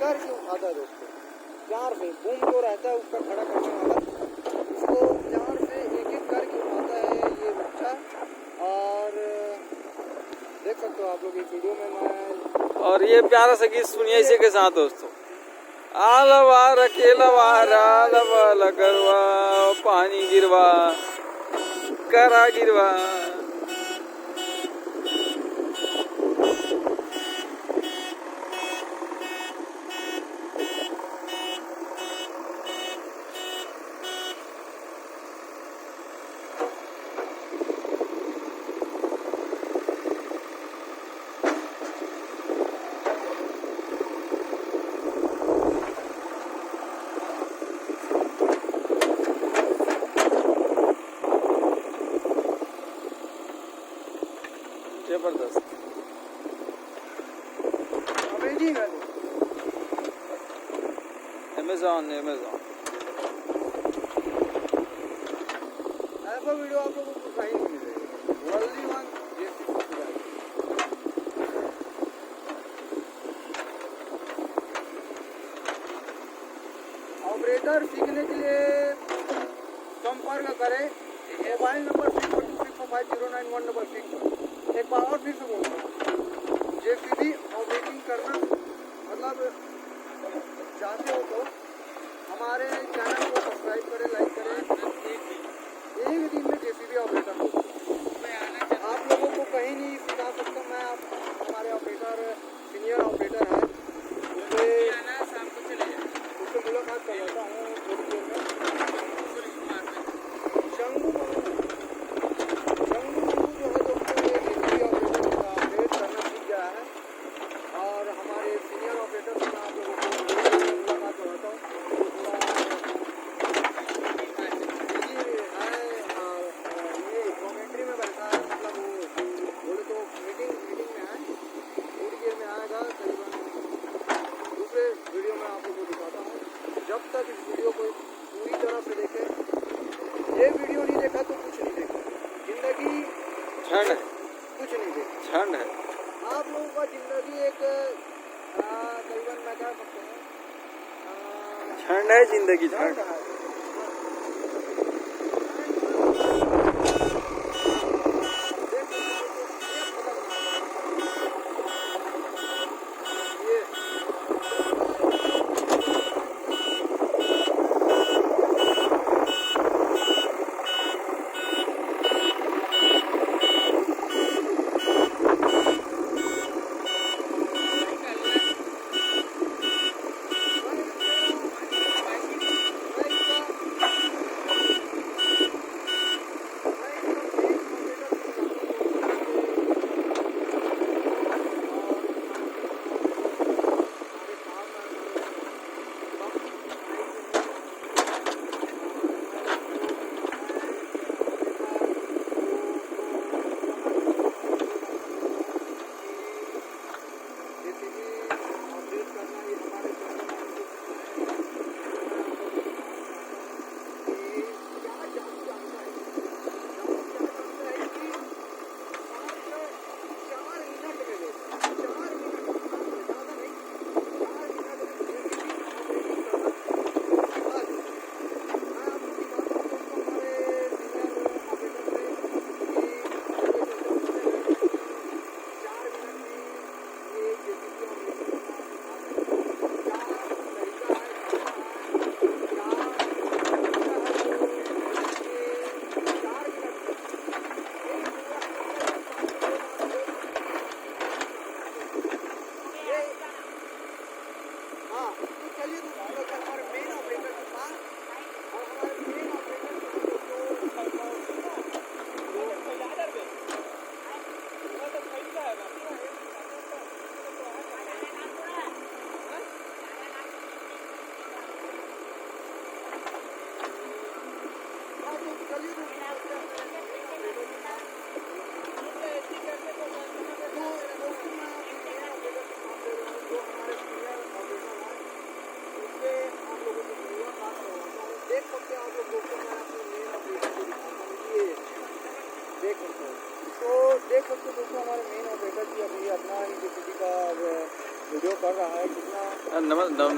करके उठाता है दोस्तों, प्यार से। बूम जो रहता है उसका खड़ा करने वाला, उसको प्यार से एक एक करके उठाता है ये बच्चा। और देख सकते हो आप लोग इस वीडियो में मैं। और ये प्यारा सा गीत सुनिए इसी के साथ दोस्तों। आलवार केलवार आलवाल गरवा पानी गिरवा करा गिरवा। जबरदस्त अमेज़न ऐसा वीडियो आप लोगों को कहीं नहीं मिलेगा। वर्ल्डी वन ऑपरेटर सीखने के लिए संपर्क करें मोबाइल नंबर 64645099166। एक बार और फिर से बोलूँगा, जेसीबी ऑपरेटिंग करना मतलब चाहते हो तो हमारे चैनल को सब्सक्राइब करें, लाइक करें। एक दिन में जेसीबी ऑपरेटर हो, आप लोगों को कहीं नहीं सिखा सकता मैं। हमारे ऑपरेटर सीनियर ऑपरेटर है, उससे मुलाकात करवाता हूँ थोड़ी देर में। शंभू जो है दोस्तों ये जेसीबी ऑपरेटर का ऑपरेट करना सीख गया है। और हमारे सीनियर ऑपरेटर से मैं आप लोगों को मुलाकात करवाता हूँ। ये कमेंट्री में बैठा है, मतलब वो बोले तो मीटिंग में है, थोड़ी देर में आएगा। करीबन दूसरे वीडियो में आप लोगों को दिखाता हूँ। जब तक इस वीडियो को पूरी तरह से देखें, ये वीडियो नहीं देखा तो कुछ नहीं देखा। जिंदगी क्षण है, कुछ नहीं देखा क्षण है। आप लोगों का जिंदगी एक करीबन मैं क्या सकता हूँ, क्षण है जिंदगी, क्षण है। देख सकते हो दोस्तों, हमारे मेन ऑपरेटर जी अभी अपना ही जेसीबी का वीडियो कर रहा है कितना नमस्कार।